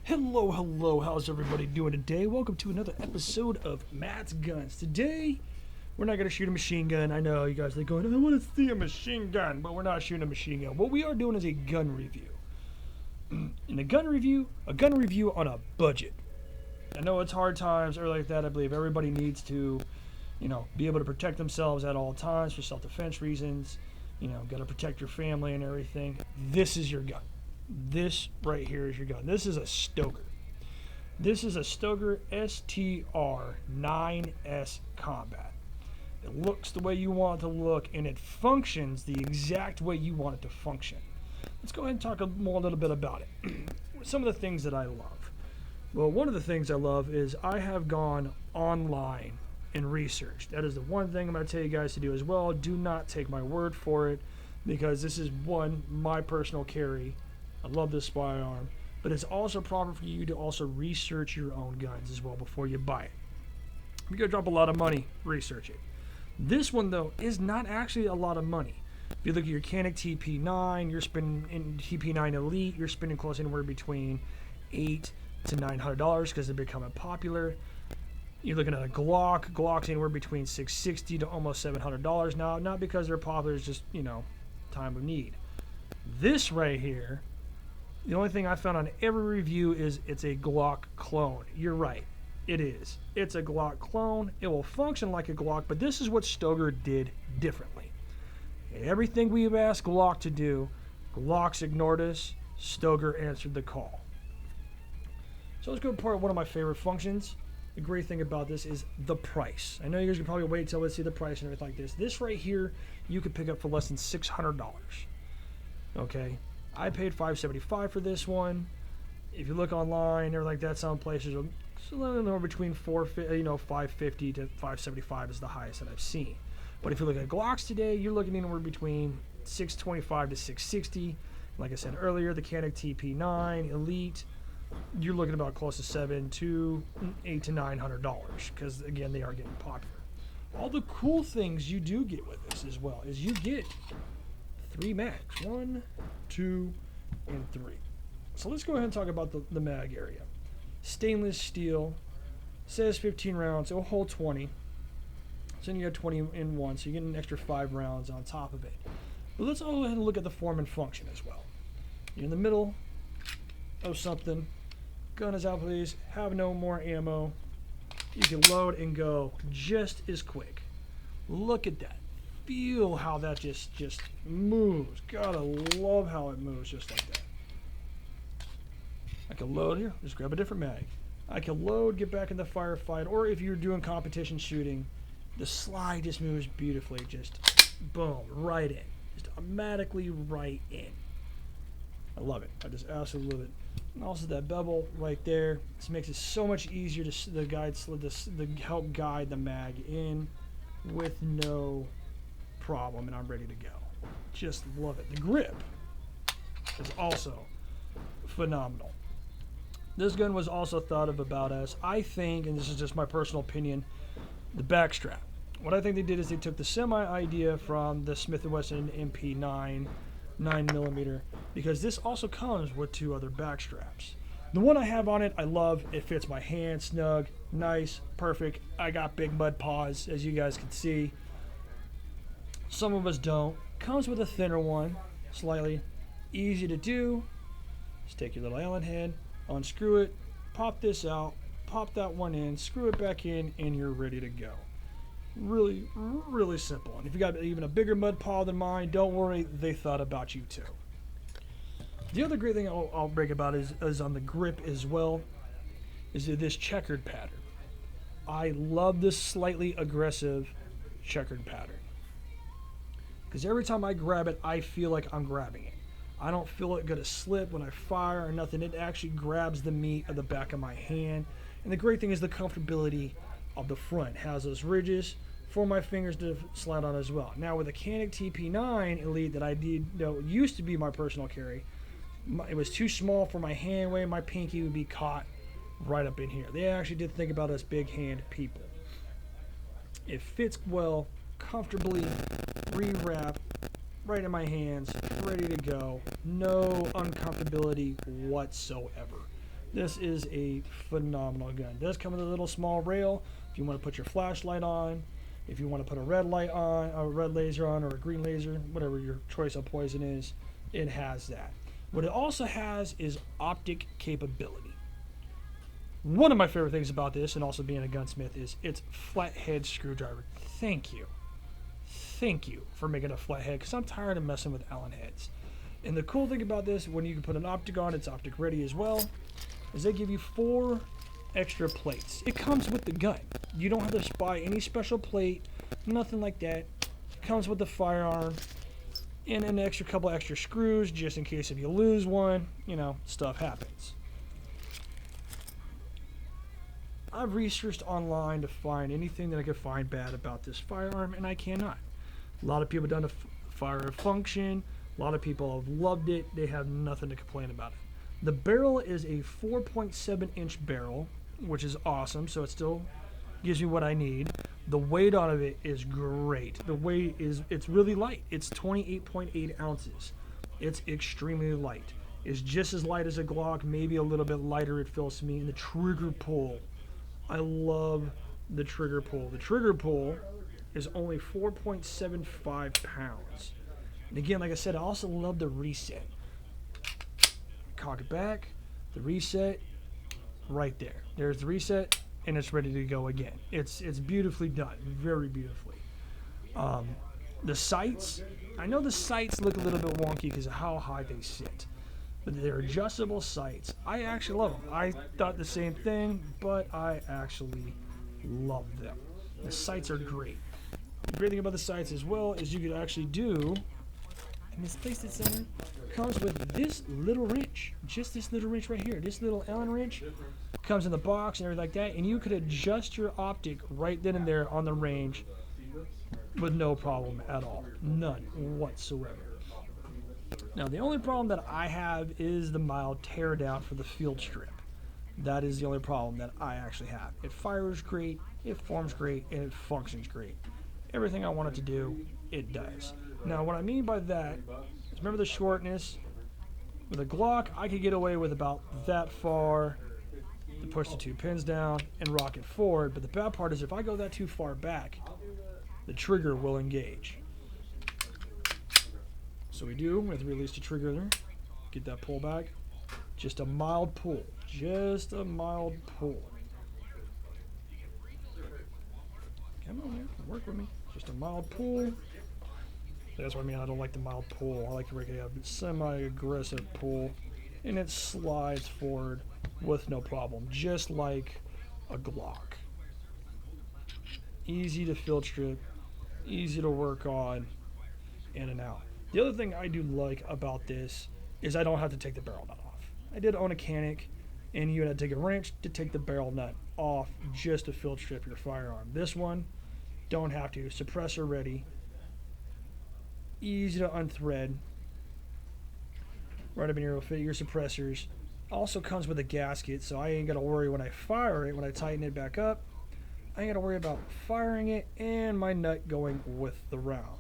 Hello, how's everybody doing today? Welcome to another episode of Matt's Guns. Today, we're not going to shoot a machine gun. I know you guys are going, I want to see a machine gun, but we're not shooting a machine gun. What we are doing is a gun review. In a gun review on a budget. I know it's hard times or like that. I believe everybody needs to, be able to protect themselves at all times for self-defense reasons. Got to protect your family and everything. This is your gun. This right here is your gun. This is a Stoeger. This is a Stoeger STR-9s Combat. It looks the way you want it to look, and it functions the exact way you want it to function. Let's go ahead and talk a little bit about it. Some of the things that I love. Well, one of the things I love is I have gone online and researched. That is the one thing I'm going to tell you guys to do as well. Do not take my word for it, because this is my personal carry. I love this firearm, but it's also proper for you to also research your own guns as well before you buy it. If you're going to drop a lot of money, research it. This one, though, is not actually a lot of money. If you look at your Canik TP9, you're spending in TP9 Elite, you're spending close anywhere between $800 to $900 because they're becoming popular. You're looking at a Glock's anywhere between $660 to almost $700 now, not because they're popular, it's just, time of need. This right here, the only thing I found on every review is it's a Glock clone. You're right. It is. It's a Glock clone. It will function like a Glock, but this is what Stoeger did differently. Everything we've asked Glock to do, Glock's ignored us. Stoeger answered the call. So let's go to part of one of my favorite functions. The great thing about this is the price. I know you guys can probably wait till we see the price and everything like this. This right here, you could pick up for less than $600. Okay? I paid $575 for this one. If you look online or like that, some places are between $550 to $575 is the highest that I've seen. But if you look at Glocks today, you're looking anywhere between $625 to $660. Like I said earlier, the Canik TP9 Elite, you're looking about close to $800 to $900 because again, they are getting popular. All the cool things you do get with this as well is you get 3 mags, 1, 2, and 3. So let's go ahead and talk about the mag area. Stainless steel, says 15 rounds, it'll hold 20. So then you got 20 in one, so you get an extra 5 rounds on top of it. But let's go ahead and look at the form and function as well. You're in the middle of something, gun is out, please, have no more ammo. You can load and go just as quick. Look at that. Feel how that just moves. Gotta love how it moves just like that. I can load here, just grab a different mag. I can load, get back in the firefight, or if you're doing competition shooting, the slide just moves beautifully, just boom, right in. Just automatically right in. I love it. I just absolutely love it. And also that bevel right there, this makes it so much easier to help guide the mag in with no problem, and I'm ready to go. Just love it. The grip is also phenomenal. This gun was also thought of about as, I think, and this is just my personal opinion, the backstrap. What I think they did is they took the semi idea from the Smith & Wesson MP9 9mm, because this also comes with 2 other backstraps. The one I have on it, I love. It fits my hand snug, nice, perfect. I got big mud paws, as you guys can see. Some of us don't. Comes with a thinner one, slightly easy to do. Just take your little Allen head, unscrew it, pop this out, pop that one in, screw it back in, and you're ready to go. Really, really simple. And if you got even a bigger mud paw than mine, don't worry, they thought about you too. The other great thing I'll break about is on the grip as well, is this checkered pattern. I love this slightly aggressive checkered pattern. Because every time I grab it, I feel like I'm grabbing it. I don't feel it gonna slip when I fire or nothing. It actually grabs the meat of the back of my hand. And the great thing is the comfortability of the front. It has those ridges for my fingers to slide on as well. Now with the Canik TP9 Elite that I did, used to be my personal carry, it was too small for my hand weight. My pinky would be caught right up in here. They actually did think about us big hand people. It fits well, comfortably, rewrap, right in my hands, ready to go. No uncomfortability whatsoever. This is a phenomenal gun. It does come with a little small rail if you want to put your flashlight on, if you want to put a red light on, a red laser on, or a green laser, whatever your choice of poison is, it has that. What it also has is optic capability. One of my favorite things about this, and also being a gunsmith, is its flathead screwdriver. Thank you. Thank you for making a flathead, because I'm tired of messing with Allen heads. And the cool thing about this, when you can put an optic on, it's optic ready as well, is they give you 4 extra plates. It comes with the gun. You don't have to buy any special plate, nothing like that. It comes with the firearm and an couple extra screws just in case if you lose one, you know, stuff happens. I've researched online to find anything that I could find bad about this firearm, and I cannot. A lot of people have done a fire function. A lot of people have loved it. They have nothing to complain about it. The barrel is a 4.7-inch barrel, which is awesome, so it still gives me what I need. The weight out of it is great. The weight is, it's really light. It's 28.8 ounces. It's extremely light. It's just as light as a Glock, maybe a little bit lighter it feels to me. And the trigger pull, I love the trigger pull. The trigger pull is only 4.75 pounds. And again, like I said, I also love the reset. Cock it back, the reset, right there. There's the reset, and it's ready to go again. It's beautifully done, very beautifully. The sights, I know the sights look a little bit wonky because of how high they sit, but they're adjustable sights. I actually love them. I thought the same thing, but I actually love them. The sights are great. The great thing about the sights as well is you could actually do, and this place that's in there comes with this little wrench, just this little wrench right here. This little Allen wrench comes in the box and everything like that, and you could adjust your optic right then and there on the range with no problem at all. None whatsoever. Now, the only problem that I have is the mild tear down for the field strip. That is the only problem that I actually have. It fires great, it forms great, and it functions great. Everything I want it to do, it does. Now, what I mean by that is, remember the shortness? With a Glock, I could get away with about that far to push the 2 pins down and rock it forward, but the bad part is if I go that too far back, the trigger will engage. So we have to release the trigger there, get that pull back. Just a mild pull, just a mild pull. Come on, man, work with me. Just a mild pull. That's what I mean. I don't like the mild pull. I like the semi-aggressive pull, and it slides forward with no problem, just like a Glock. Easy to field strip, easy to work on, in and out. The other thing I do like about this is I don't have to take the barrel nut off. I did own a Canic, and you had to take a wrench to take the barrel nut off just to field strip your firearm. This one, don't have to. Suppressor ready. Easy to unthread. Right up in here will fit your suppressors. Also comes with a gasket, so I ain't got to worry when I fire it, when I tighten it back up. I ain't got to worry about firing it and my nut going with the round.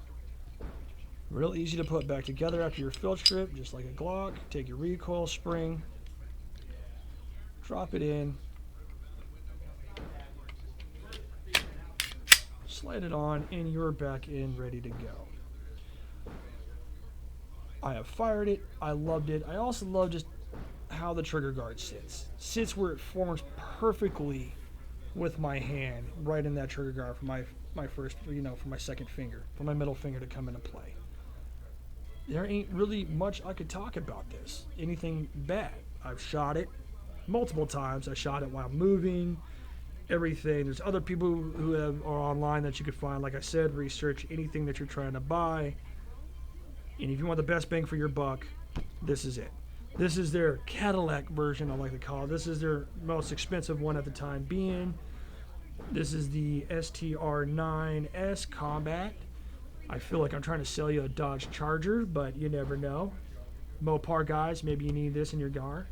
Real easy to put back together after your field strip, just like a Glock. Take your recoil spring, drop it in, slide it on, and you're back in, ready to go. I have fired it. I loved it. I also love just how the trigger guard sits. Sits where it forms perfectly with my hand, right in that trigger guard for my first, for my second finger, for my middle finger to come into play. There ain't really much I could talk about this. Anything bad. I've shot it multiple times. I shot it while moving, everything. There's other people who are online that you could find. Like I said, research anything that you're trying to buy. And if you want the best bang for your buck, this is it. This is their Cadillac version, I like to call it. This is their most expensive one at the time being. This is the STR-9s Combat. I feel like I'm trying to sell you a Dodge Charger, but you never know. Mopar guys, maybe you need this in your car.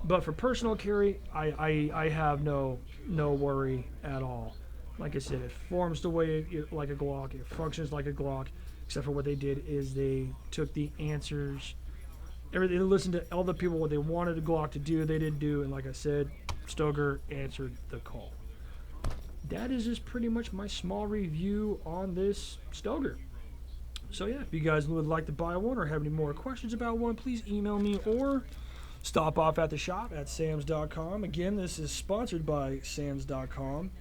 But for personal carry, I have no worry at all. Like I said, it forms the way like a Glock. It functions like a Glock, except for what they did is they took the answers everything. They listened to all the people what they wanted a Glock to do, they didn't do, and like I said, Stoeger answered the call. That is just pretty much my small review on this Stoeger. So yeah, if you guys would like to buy one or have any more questions about one, please email me or stop off at the shop at sams.com. Again, this is sponsored by sams.com.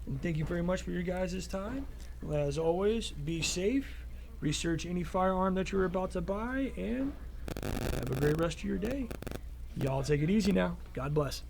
And thank you very much for your guys' time. As always, be safe, research any firearm that you're about to buy, and have a great rest of your day. Y'all take it easy now. God bless.